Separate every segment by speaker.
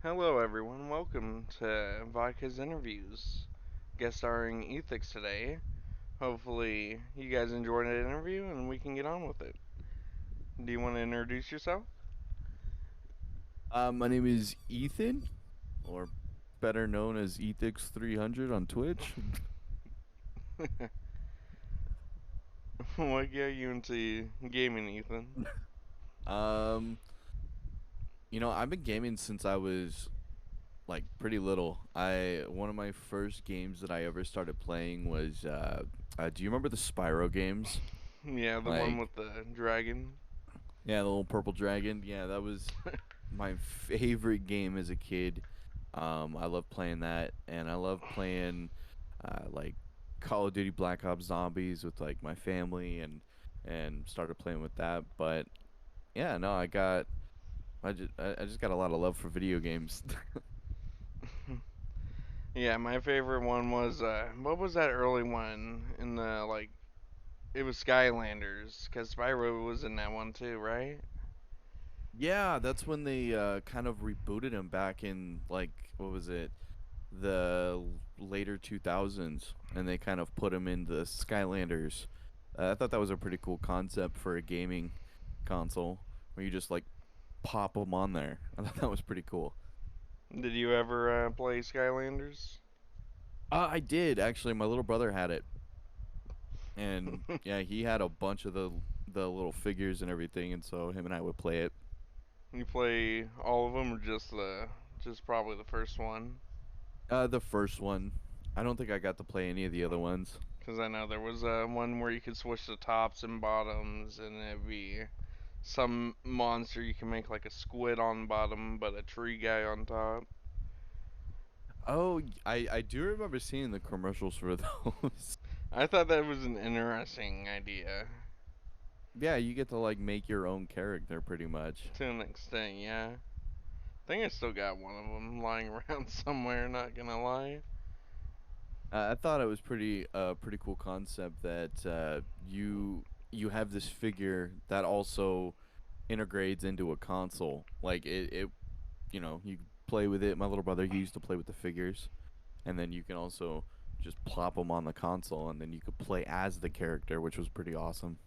Speaker 1: Hello, everyone. Welcome to Vodka's interviews. Guest starring Ethics today. Hopefully, you guys enjoyed the interview and we can get on with it. Do you want to introduce yourself?
Speaker 2: My name is Ethan, or better known as Ethix300 on Twitch.
Speaker 1: What got you into gaming, Ethan?
Speaker 2: Um, I've been gaming since I was like pretty little. I One of my first games that I ever started playing was do you remember the Spyro games?
Speaker 1: Yeah, the one
Speaker 2: Like,
Speaker 1: with the dragon.
Speaker 2: yeah, the little purple dragon. Yeah, that was my favorite game as a kid. I love playing that, and I love playing like Call of Duty Black Ops Zombies with like my family, and started playing with that. But yeah, no, I just got a lot of love for video games.
Speaker 1: Yeah, my favorite one was what was that early one in the like? It was Skylanders, cause Spyro was in that one too, right?
Speaker 2: Yeah, that's when they kind of rebooted him back in like what was it? Later 2000s, and they kind of put him in the Skylanders. I thought that was a pretty cool concept for a gaming console where you just like pop them on there. I thought that was pretty cool.
Speaker 1: Did you ever play Skylanders?
Speaker 2: I did actually. My little brother had it, and yeah, he had a bunch of the little figures and everything, and so him and I would play it.
Speaker 1: You play all of them, or just probably the first one?
Speaker 2: The first one. I don't think I got to play any of the other ones.
Speaker 1: Because I know there was one where you could switch the tops and bottoms, and it'd be some monster you can make like a squid on bottom, but a tree guy on top.
Speaker 2: Oh, I do remember seeing the commercials for those.
Speaker 1: I thought that was an interesting idea
Speaker 2: Yeah, you get to like make your own character pretty much.
Speaker 1: to an extent. Yeah, I think I still got one of them lying around somewhere. Not gonna lie.
Speaker 2: I thought it was pretty cool concept that you have this figure that also integrates into a console. Like you can play with it. My little brother, he used to play with the figures, and then you can also just plop them on the console, and then you could play as the character, which was pretty awesome.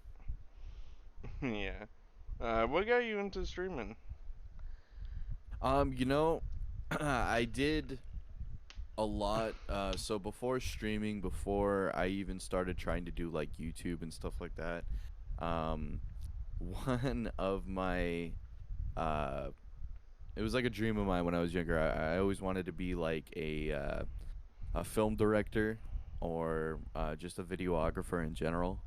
Speaker 1: Yeah. What got you into streaming?
Speaker 2: Um, you know, I did a lot. So before streaming, before I even started trying to do like YouTube and stuff like that, um, one of my uh, it was like a dream of mine when I was younger. I always wanted to be like a film director or just a videographer in general.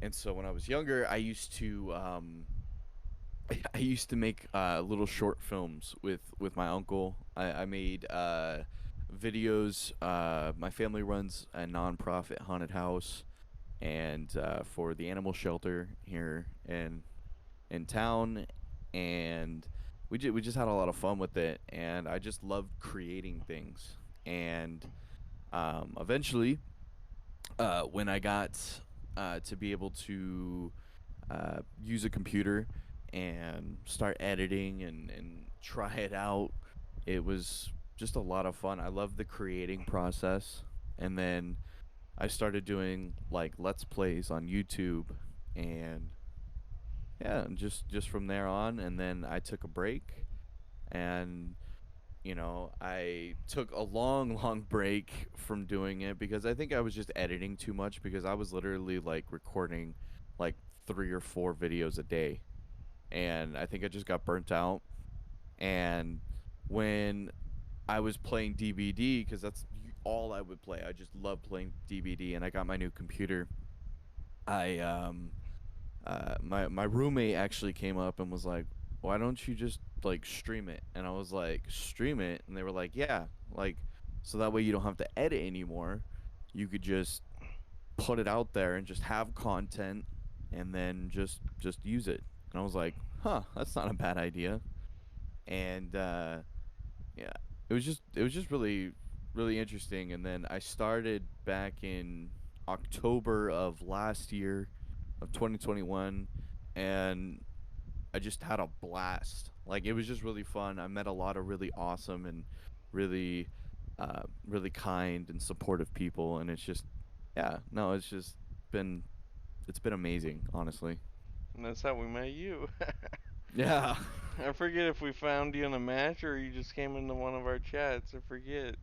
Speaker 2: And so when I was younger, I used to make little short films with my uncle. I made videos. My family runs a nonprofit haunted house, and for the animal shelter here in town, and we just had a lot of fun with it, and I just loved creating things. And eventually, when I got to be able to use a computer and start editing and try it out. It was just a lot of fun. I love the creating process. And then I started doing like let's plays on YouTube, and yeah, and just from there on, and then I took a break, and I took a long long break from doing it because I think I was just editing too much because I was literally like recording like 3 or 4 videos a day, and I think I just got burnt out. And when I was playing DBD, because that's all I would play, I just love playing DBD, and I got my new computer. I my roommate actually came up and was like, "Why don't you just like stream it?" And I was like, "Stream it?" And they were like, "Yeah, like so that way you don't have to edit anymore. You could just put it out there and just have content, and then just use it." And I was like, "Huh, that's not a bad idea." And yeah, it was just really interesting. And then I started back in October of last year of 2021, and I just had a blast. Like it was just really fun. I met a lot of really awesome and really really kind and supportive people, and it's just yeah, no, it's just been it's been amazing, honestly.
Speaker 1: And that's how we met you.
Speaker 2: Yeah.
Speaker 1: I forget if we found you in a match or you just came into one of our chats. I forget.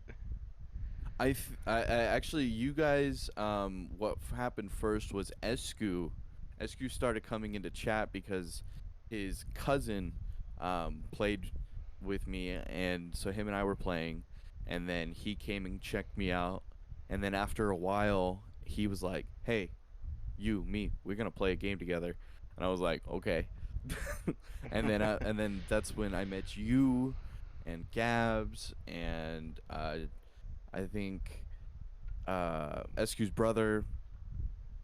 Speaker 2: I actually, you guys, what happened first was Escu started coming into chat because his cousin played with me, and so him and I were playing, and then he came and checked me out, and then after a while he was like, "Hey, you, me, we're gonna play a game together," and I was like, "Okay," and then that's when I met you and Gabs and I think Escu's brother,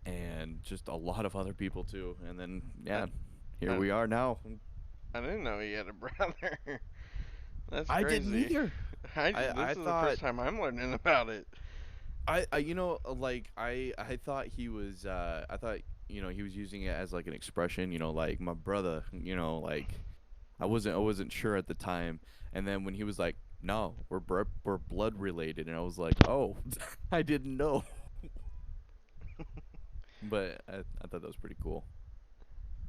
Speaker 2: and just a lot of other people too. And then
Speaker 1: I,
Speaker 2: yeah, here
Speaker 1: I,
Speaker 2: we are now.
Speaker 1: I didn't know you had a brother. That's
Speaker 2: I didn't
Speaker 1: crazy.
Speaker 2: either.
Speaker 1: This
Speaker 2: I
Speaker 1: is the first
Speaker 2: thought
Speaker 1: time I'm learning about it.
Speaker 2: I like I thought he was I thought he was using it as like an expression, like my brother, like I wasn't sure at the time. And then when he was like, "No, we're blood related," and I was like, "Oh, I didn't know." But I thought that was pretty cool.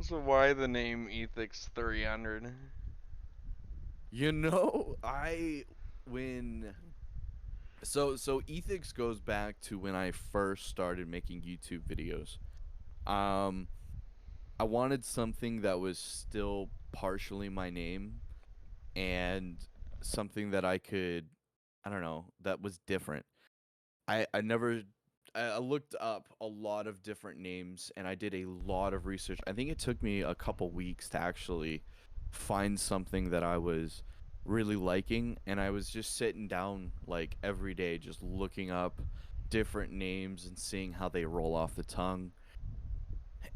Speaker 1: So why the name Ethix 300?
Speaker 2: I when so ethics goes back to when I first started making YouTube videos. Um I wanted something that was still partially my name, and something that I don't know, that was different. I never I looked up a lot of different names, and I did a lot of research. I think it took me a couple weeks to actually find something that I was really liking, and I was just sitting down like every day just looking up different names and seeing how they roll off the tongue.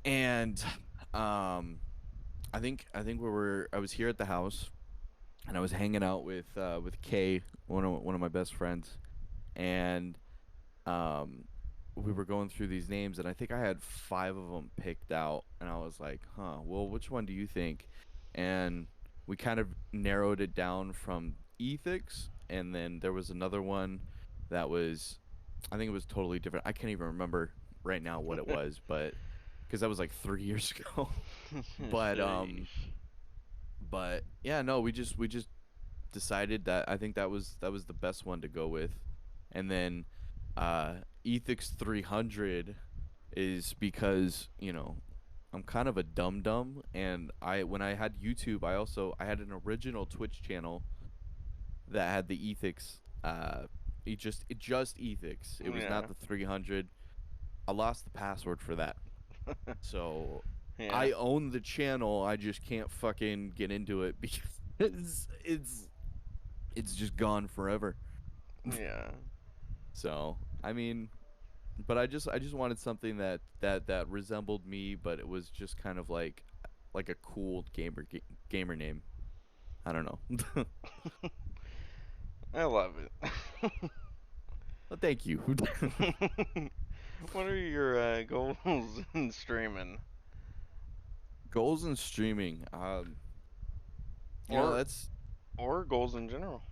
Speaker 2: And um I think I was here at the house, and I was hanging out with Kay, one of my best friends, and um we were going through these names, and I think I had five of them picked out, and I was like, huh, well, which one do you think? And we kind of narrowed it down from ethics, and then there was another one that was, I think it was totally different. I can't even remember right now what it was, but because that was like 3 years ago. but
Speaker 1: Sheesh.
Speaker 2: but yeah, no, we just decided that I think that was the best one to go with. And then Ethix 300 is because, I'm kind of a dum dum, and I when I had YouTube, I had an original Twitch channel that had the Ethics it just Ethics. It was
Speaker 1: Yeah.
Speaker 2: not the 300. I lost the password for that. So
Speaker 1: Yeah.
Speaker 2: I own the channel, I just can't fucking get into it because it's just gone forever.
Speaker 1: Yeah.
Speaker 2: So, I mean, but I just wanted something that resembled me, but it was just kind of like a cool gamer name. I don't know.
Speaker 1: I love it.
Speaker 2: Well, thank you.
Speaker 1: What are your goals in streaming?
Speaker 2: Goals in streaming.
Speaker 1: Or
Speaker 2: That's
Speaker 1: goals in general?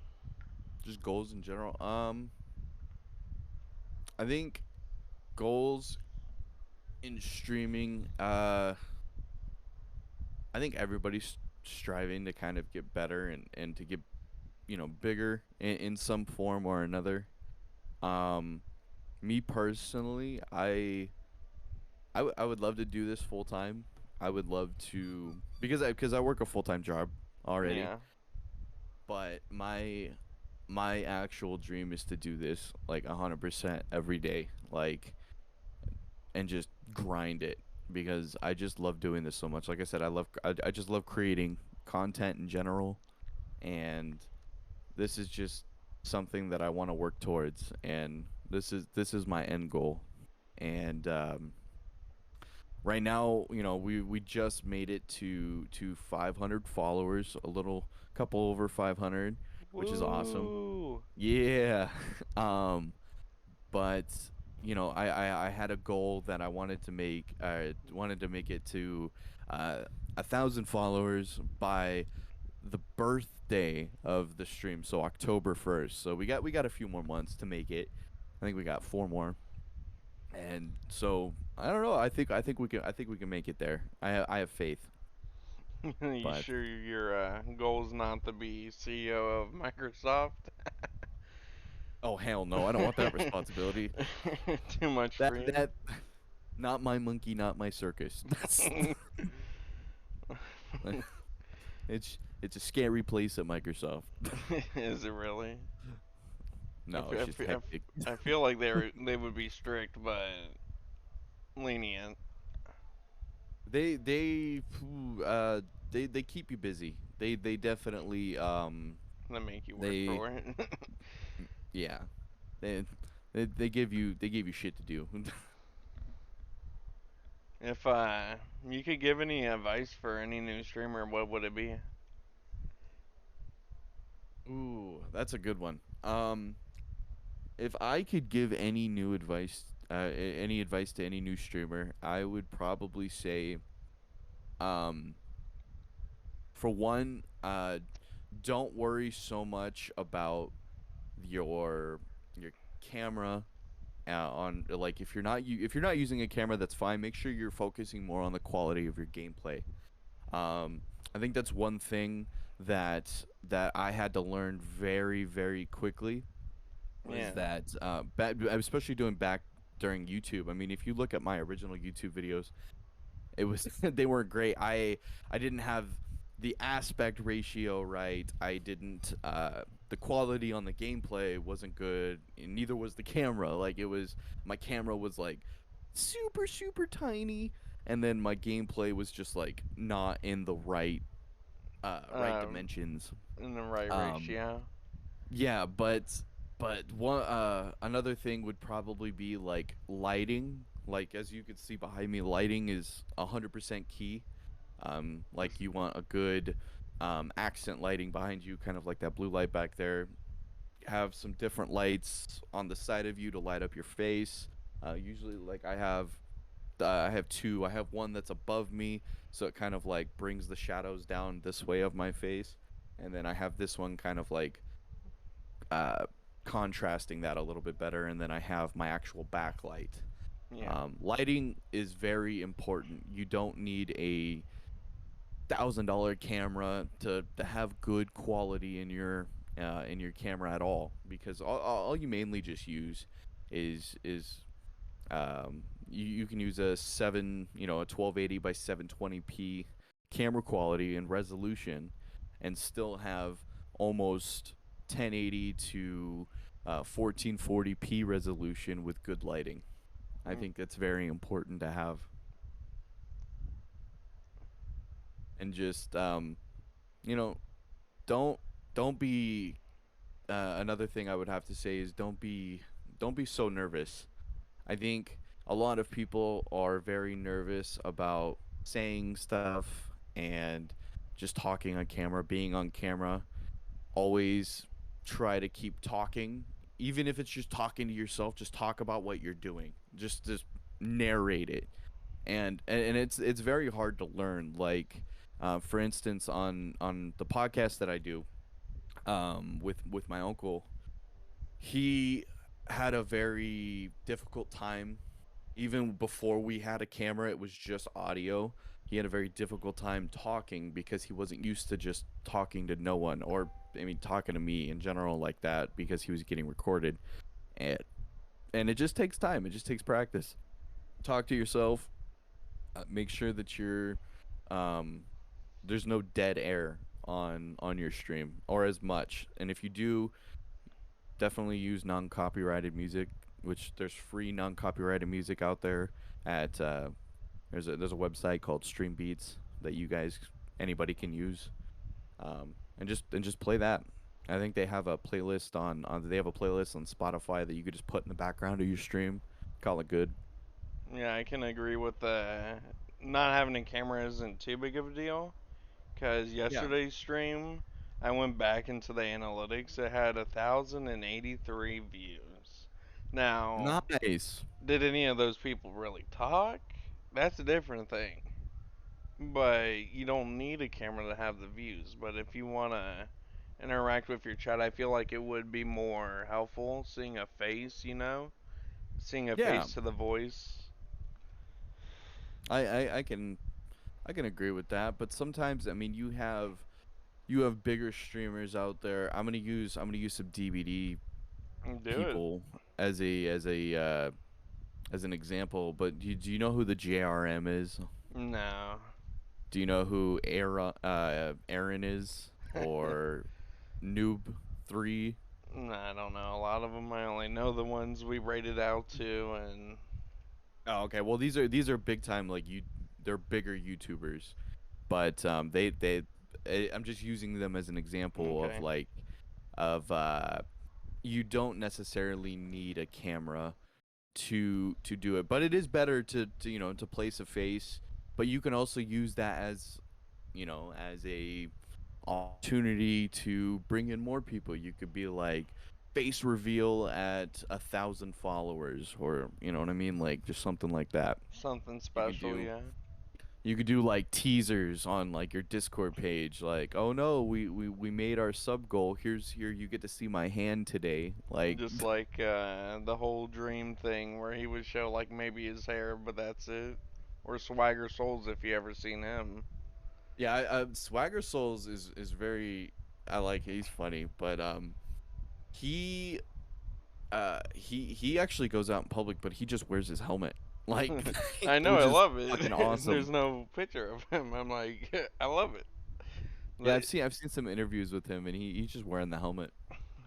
Speaker 2: just goals in general. I think goals in streaming. I think everybody's striving to kind of get better and to get bigger in some form or another. Um, Me personally, I would love to do this full time. I would love to because I work a full time job already,
Speaker 1: Yeah.
Speaker 2: but my actual dream is to do this like 100% every day, like, and just grind it because I just love doing this so much. Like I said, I just love creating content in general, and this is just something that I want to work towards, and this is my end goal. And right now, we just made it to 500 followers, a little couple over 500, which is awesome.
Speaker 1: Woo!
Speaker 2: Yeah. um but I had a goal that I wanted to make it to 1,000 followers by the birthday of the stream, so October 1st. So we got a few more months to make it. I think we got 4 more. And so I don't know. I think we can make it there. I have faith.
Speaker 1: You
Speaker 2: But
Speaker 1: sure your goal is not to be CEO of Microsoft?
Speaker 2: oh hell no, I don't want that responsibility.
Speaker 1: Too much
Speaker 2: That
Speaker 1: for you.
Speaker 2: that not my monkey, not my circus. That's it's a scary place at Microsoft.
Speaker 1: Is it really? I
Speaker 2: No,
Speaker 1: feel,
Speaker 2: it's
Speaker 1: I
Speaker 2: just
Speaker 1: feel, I
Speaker 2: hectic.
Speaker 1: I feel like they would be strict but lenient.
Speaker 2: They keep you busy. They definitely
Speaker 1: They make you work
Speaker 2: they
Speaker 1: for it.
Speaker 2: yeah. They they give you shit to do.
Speaker 1: If you could give any advice for any new streamer, what would it be?
Speaker 2: Ooh, that's a good one. If I could give any new advice, any advice to any new streamer, I would probably say, um, for one, don't worry so much about your camera. On like if you're not using a camera, that's fine. Make sure you're focusing more on the quality of your gameplay. Um, I think that's one thing that I had to learn very very quickly was
Speaker 1: Yeah.
Speaker 2: that especially doing back during YouTube. I mean, if you look at my original YouTube videos, it was they weren't great. I didn't have the aspect ratio right. I didn't the quality on the gameplay wasn't good, and neither was the camera. Like it was my camera was like super super tiny, and then my gameplay was just like not in the right
Speaker 1: Um,
Speaker 2: dimensions.
Speaker 1: in the right
Speaker 2: Um
Speaker 1: ratio.
Speaker 2: yeah, but one another thing would probably be like lighting. Like as you can see behind me, lighting is 100% key. Like you want a good accent lighting behind you, kind of like that blue light back there. Have some different lights on the side of you to light up your face. Usually, like I have two. I have one that's above me, so it kind of like brings the shadows down this way of my face, and then I have this one kind of like uh, contrasting that a little bit better, and then I have my actual backlight.
Speaker 1: Yeah.
Speaker 2: Lighting is very important. You don't need a $1,000 camera to have good quality in your camera at all, because all you mainly just use is you can use a 1280 by 720p camera quality and resolution, and still have almost 1080 to 1440p resolution with good lighting. I
Speaker 1: Mm.
Speaker 2: think that's very important to have. And just you know don't don't be another thing I would have to say is don't be so nervous. I think a lot of people are very nervous about saying stuff and just talking on camera, being on camera. Always try to keep talking, even if it's just talking to yourself. Just talk about what you're doing. Just narrate it, and it's very hard to learn. Like, for instance, on the podcast that I do, with my uncle, he had a very difficult time even before we had a camera. It was just audio. He had a very difficult time talking because he wasn't used to just talking to no one, or I mean talking to me in general like that, because he was getting recorded. And and it just takes time, it just takes practice. Talk to yourself. Make sure that you're um there's no dead air on your stream, or as much. And if you do, definitely use non-copyrighted music, which there's free non-copyrighted music out there at there's a website called Stream Beats that you guys anybody can use, and just play that. I think they have a playlist on Spotify that you could just put in the background of your stream. Call it good.
Speaker 1: Yeah, I can agree with the not having a camera isn't too big of a deal. Cause
Speaker 2: Yeah.
Speaker 1: yesterday's stream, I went back into the analytics. It had 1,083 views. Now,
Speaker 2: Nice.
Speaker 1: did any of those people really talk? That's a different thing. but you don't need a camera to have the views. But if you want to interact with your chat, I feel like it would be more helpful seeing a face, seeing a
Speaker 2: Yeah,
Speaker 1: face to the voice.
Speaker 2: I can I can agree with that, but sometimes I mean you have bigger streamers out there. I'm gonna use some DVD
Speaker 1: Do it.
Speaker 2: people as an example. But do you know who the JRM is?
Speaker 1: No.
Speaker 2: Do you know who Aaron is or Noob 3?
Speaker 1: No, I don't know. A lot of them, I only know the ones we rated out to, and
Speaker 2: Oh, okay. Well, these are big time like you they're bigger YouTubers, but I'm just using them as an example of
Speaker 1: okay,
Speaker 2: like of you don't necessarily need a camera to do it, but it is better to to place a face, but you can also use that as as a opportunity to bring in more people. You could be like face reveal at 1,000 followers, or you know what I mean, like just something like that.
Speaker 1: something
Speaker 2: You can
Speaker 1: special,
Speaker 2: do
Speaker 1: yeah.
Speaker 2: you could do like teasers on like your Discord page, like, oh no, we made our sub goal. Here you get to see my hand today. Like,
Speaker 1: Just like the whole dream thing where he would show like maybe his hair, but that's it. Or Swagger Souls if you ever seen him.
Speaker 2: yeah, Swagger Souls is very I like it. He's funny, but he he actually goes out in public, but he just wears his helmet, like,
Speaker 1: I know, I
Speaker 2: which is
Speaker 1: love
Speaker 2: fucking
Speaker 1: it. There's
Speaker 2: awesome.
Speaker 1: no picture of him. I'm like, I love it.
Speaker 2: Yeah,
Speaker 1: But
Speaker 2: I've seen some interviews with him, and he's just wearing the helmet.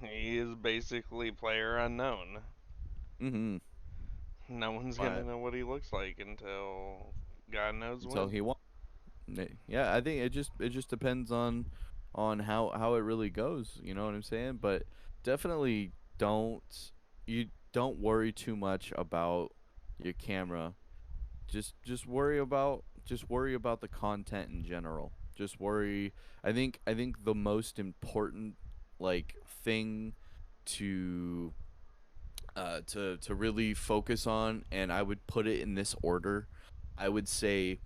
Speaker 1: he is basically player unknown.
Speaker 2: Mm-hmm.
Speaker 1: No one's gonna
Speaker 2: But
Speaker 1: know what he looks like until God knows
Speaker 2: until
Speaker 1: when.
Speaker 2: he won. Yeah, I think it just depends on how it really goes. You know what I'm saying? But definitely don't you don't worry too much about your camera. Just worry about the content in general. Just worry. I think the most important like thing to to really focus on, and I would put it in this order. I would say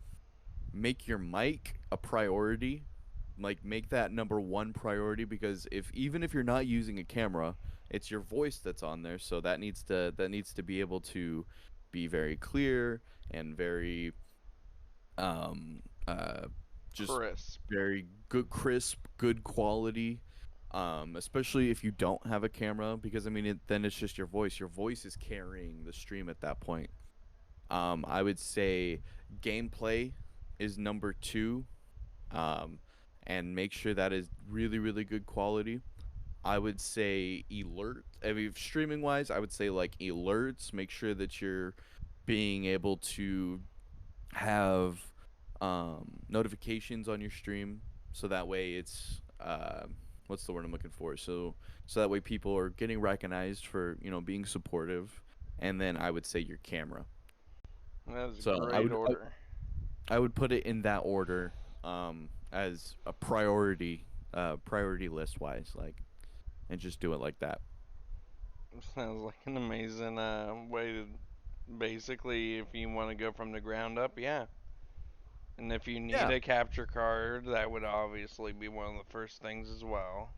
Speaker 2: make your mic a priority, like make that number one priority, because if even if you're not using a camera, it's your voice that's on there, so that needs to be able to be very clear and very um uh just
Speaker 1: Crisp.
Speaker 2: very good, crisp, good quality, especially if you don't have a camera, because I mean then it's just your voice is carrying the stream at that point. I would say gameplay is number two, um, and make sure that is really, really good quality. I would say I mean, streaming wise, I would say like alerts. Make sure that you're being able to have notifications on your stream, so that way it's what's the word I'm looking for? So that way people are getting recognized for being supportive. And then I would say your camera.
Speaker 1: That is a
Speaker 2: So
Speaker 1: great order.
Speaker 2: I would put it in that order, as a priority, priority list wise, like, and just do it like that.
Speaker 1: Sounds like an amazing way to basically, if you want to go from the ground up, yeah. And if you need
Speaker 2: Yeah.
Speaker 1: a capture card, that would obviously be one of the first things as well.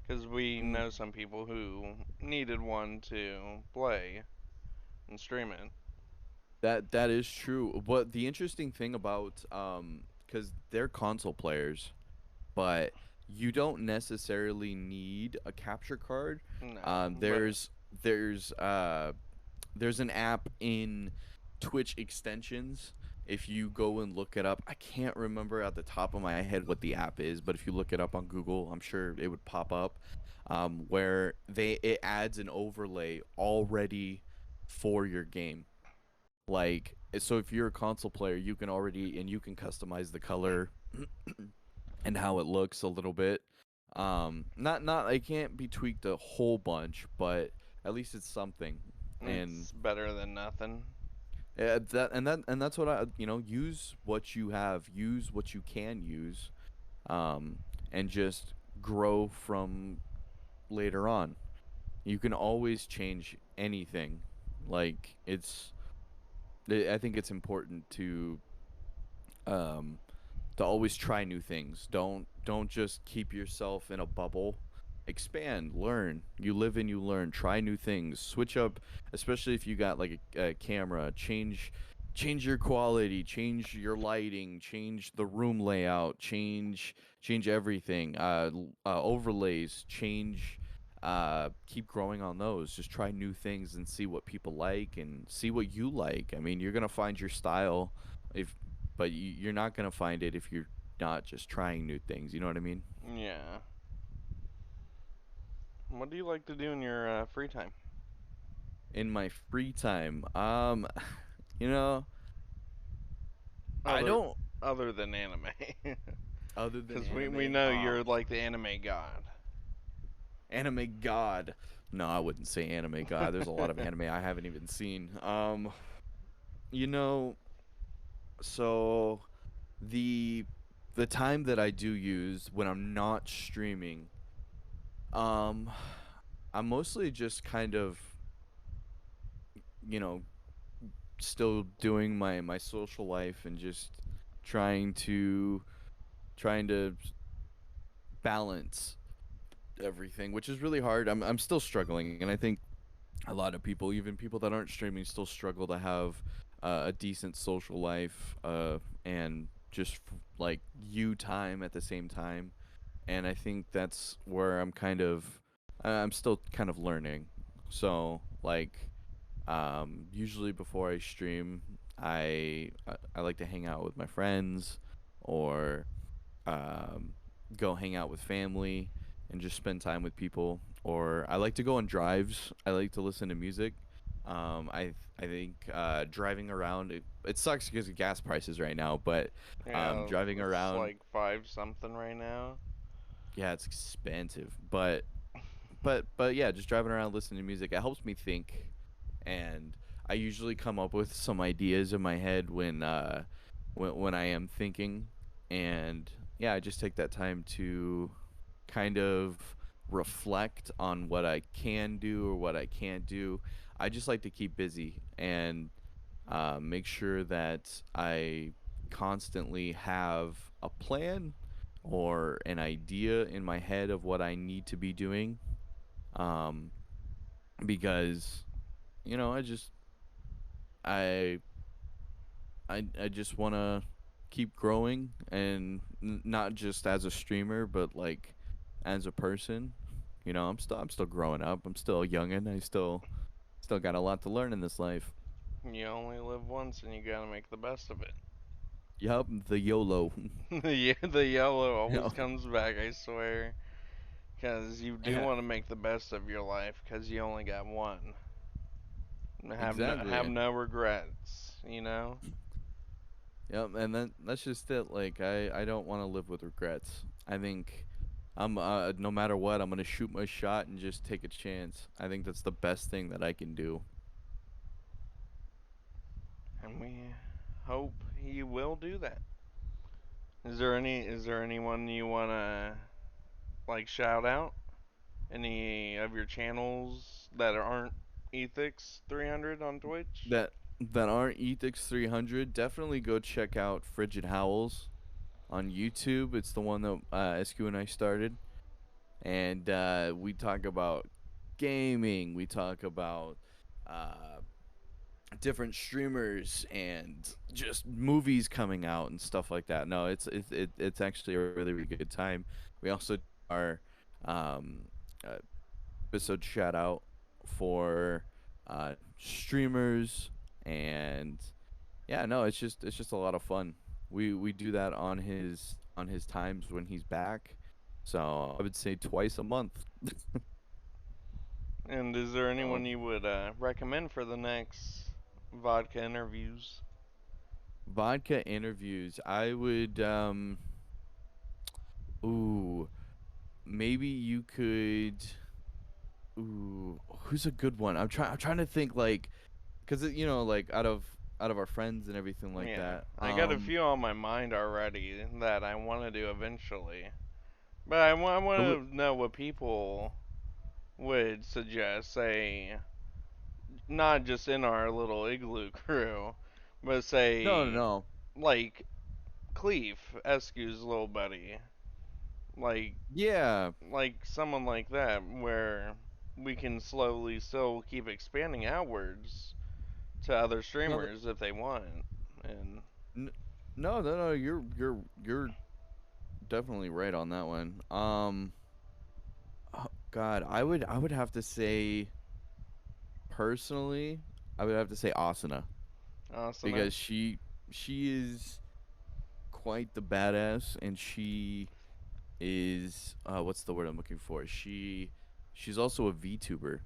Speaker 1: Because we
Speaker 2: Mm,
Speaker 1: know some people who needed one to play and stream it.
Speaker 2: that is true. But the interesting thing about because they're console players, but you don't necessarily need a capture card.
Speaker 1: No, but
Speaker 2: There's there's an app in Twitch extensions. If you go and look it up, I can't remember at the top of my head what the app is, but if you look it up on Google, I'm sure it would pop up. Where it adds an overlay already for your game. Like, so if you're a console player, you can already and you can customize the color and how it looks a little bit. Not it can't be tweaked a whole bunch, but at least it's something. And
Speaker 1: it's better than nothing.
Speaker 2: and that's what I use what you have, use what you can use, um, and just grow from later on. You can always change anything. Like I think it's important to to always try new things. Don't just keep yourself in a bubble. Expand, learn. You live and you learn. Try new things. Switch up, especially if you got like a camera. Change your quality, change your lighting, change the room layout, change everything. Overlays, change keep growing on those. Just try new things and see what people like and see what you like. I mean, you're going to find your style if but you're not gonna find it if you're not just trying new things. You know what I mean?
Speaker 1: Yeah. What do you like to do in your free time?
Speaker 2: In my free time, you know, I
Speaker 1: Other
Speaker 2: don't.
Speaker 1: other than anime.
Speaker 2: Other than
Speaker 1: Because we
Speaker 2: anime,
Speaker 1: know you're like the anime god.
Speaker 2: anime god. No, I wouldn't say anime god. There's a lot of anime I haven't even seen. You know, so the the time that I do use when I'm not streaming, um, I'm mostly just kind of, you know, still doing my social life and just trying to trying to balance everything, which is really hard. I'm still struggling, and I think a lot of people, even people that aren't streaming, still struggle to have a decent social life and just like you time at the same time. And I think that's where I'm still kind of learning. So like usually before I stream, I like to hang out with my friends or um, go hang out with family and just spend time with people. Or I like to go on drives. I like to listen to music. I think driving around it sucks because of gas prices right now, but
Speaker 1: Yeah,
Speaker 2: driving
Speaker 1: it's
Speaker 2: around,
Speaker 1: like five something right now.
Speaker 2: yeah, it's expensive. But yeah, just driving around listening to music, it helps me think, and I usually come up with some ideas in my head when I am thinking, and yeah, I just take that time to kind of reflect on what I can do or what I can't do. I just like to keep busy and make sure that I constantly have a plan or an idea in my head of what I need to be doing. Um, because I I just want to keep growing and not just as a streamer, but like as a person. I'm still growing up. I'm still a youngin. I still got a lot to learn in this life.
Speaker 1: You only live once and you gotta make the best of it.
Speaker 2: Yup, the YOLO.
Speaker 1: Yeah, the yellow
Speaker 2: you
Speaker 1: always
Speaker 2: know,
Speaker 1: comes back, I swear. Because you do
Speaker 2: yeah,
Speaker 1: want to make the best of your life because you only got one. Have
Speaker 2: exactly.
Speaker 1: no regrets, you know?
Speaker 2: Yep, and that's just it. Like I don't want to live with regrets. I think I'm no matter what, I'm gonna shoot my shot and just take a chance. I think that's the best thing that I can do.
Speaker 1: And we hope you will do that. Is there anyone you wanna like shout out? Any of your channels that aren't Ethics 300 on Twitch?
Speaker 2: That that aren't Ethics 300, definitely go check out Frigid Howls on YouTube. It's the one that SQ and I started, and we talk about gaming. We talk about uh, different streamers and just movies coming out and stuff like that. No, it's actually a really really good time. We also do our um, uh, episode shout out for streamers and yeah, no, it's just a lot of fun. We do that on his times when he's back. So I would say twice a month.
Speaker 1: And is there
Speaker 2: So
Speaker 1: anyone you would recommend for the next vodka interviews?
Speaker 2: vodka interviews, I would ooh, maybe you could who's a good one? I'm trying to think like cuz like out of our friends and everything like
Speaker 1: Yeah,
Speaker 2: that.
Speaker 1: I got a few on my mind already that I want to do eventually. But I
Speaker 2: Who
Speaker 1: want to know what people would suggest, say, not just in our little igloo crew, but
Speaker 2: No, no,
Speaker 1: say,
Speaker 2: no.
Speaker 1: like, Cleve, Escu's little buddy, like
Speaker 2: Yeah.
Speaker 1: someone like that, where we can slowly still keep expanding outwards to other
Speaker 2: No,
Speaker 1: streamers if they want. And
Speaker 2: n- no. You're definitely right on that one. Oh, God, I would have to say personally, I would have to say Asuna
Speaker 1: Asuna,
Speaker 2: because she is quite the badass, and she is what's the word I'm looking for? She's also a VTuber,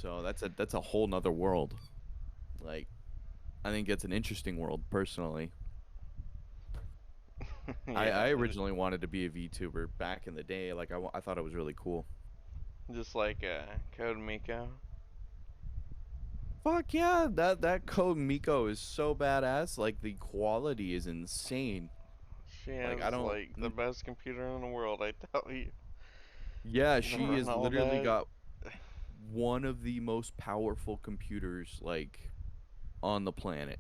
Speaker 2: so that's a whole nother world. Like, I think it's an interesting world personally. I
Speaker 1: yeah,
Speaker 2: originally wanted to be a VTuber back in the day. Like, I thought it was really cool.
Speaker 1: just like Code Miko.
Speaker 2: Fuck yeah, that code Miko is so badass. Like, the quality is insane.
Speaker 1: She
Speaker 2: Like, I
Speaker 1: has
Speaker 2: don't.
Speaker 1: like the best computer in the world, I tell you.
Speaker 2: Yeah,
Speaker 1: To
Speaker 2: she
Speaker 1: run
Speaker 2: has
Speaker 1: all
Speaker 2: literally
Speaker 1: that,
Speaker 2: got one of the most powerful computers like on the planet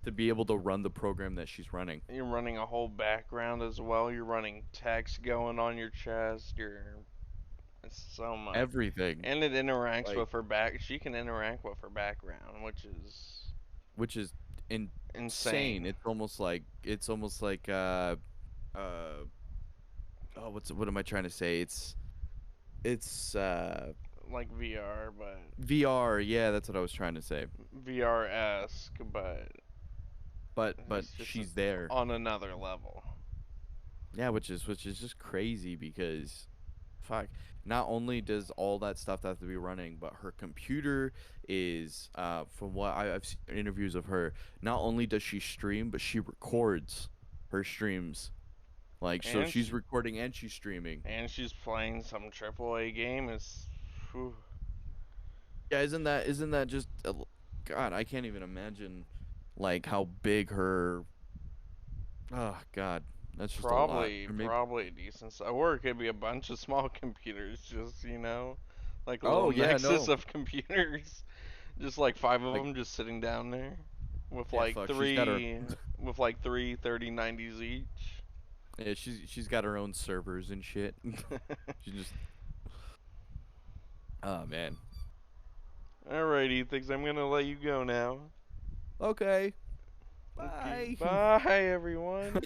Speaker 2: to be able to run the program that she's running.
Speaker 1: you're running a whole background as well. You're running text going on your chest. It's so much,
Speaker 2: Everything.
Speaker 1: and it interacts
Speaker 2: Like,
Speaker 1: with her back. She can interact with her background, which is
Speaker 2: which is insane.
Speaker 1: insane.
Speaker 2: It's almost like uh oh, what am I trying to say? It's
Speaker 1: Like VR, but
Speaker 2: VR. Yeah, that's what I was trying to say.
Speaker 1: VR-esque, but
Speaker 2: But
Speaker 1: it's just
Speaker 2: she's there.
Speaker 1: on another level.
Speaker 2: Yeah, which is just crazy because fuck. Not only does all that stuff have to be running, but her computer is from what I've seen interviews of her, not only does she stream, but she records her streams. Like, so
Speaker 1: And
Speaker 2: she's
Speaker 1: she
Speaker 2: recording and she's streaming.
Speaker 1: and she's playing some AAA game. It's whew,
Speaker 2: Yeah, isn't that just God, I can't even imagine like how big her oh God, that's just a lot.
Speaker 1: probably
Speaker 2: Or maybe
Speaker 1: probably a decent size. Or it could be a bunch of small computers, just like a
Speaker 2: Oh
Speaker 1: little
Speaker 2: yeah,
Speaker 1: nexus
Speaker 2: no.
Speaker 1: of computers. Just like five of
Speaker 2: Like,
Speaker 1: them just sitting down there with
Speaker 2: yeah,
Speaker 1: like
Speaker 2: fuck, she's got her
Speaker 1: three with like three 3090s each.
Speaker 2: yeah, she's got her own servers and shit. She just oh man.
Speaker 1: Alrighty, thanks. I'm gonna let you go now.
Speaker 2: Okay.
Speaker 1: Okay,
Speaker 2: Bye.
Speaker 1: bye everyone.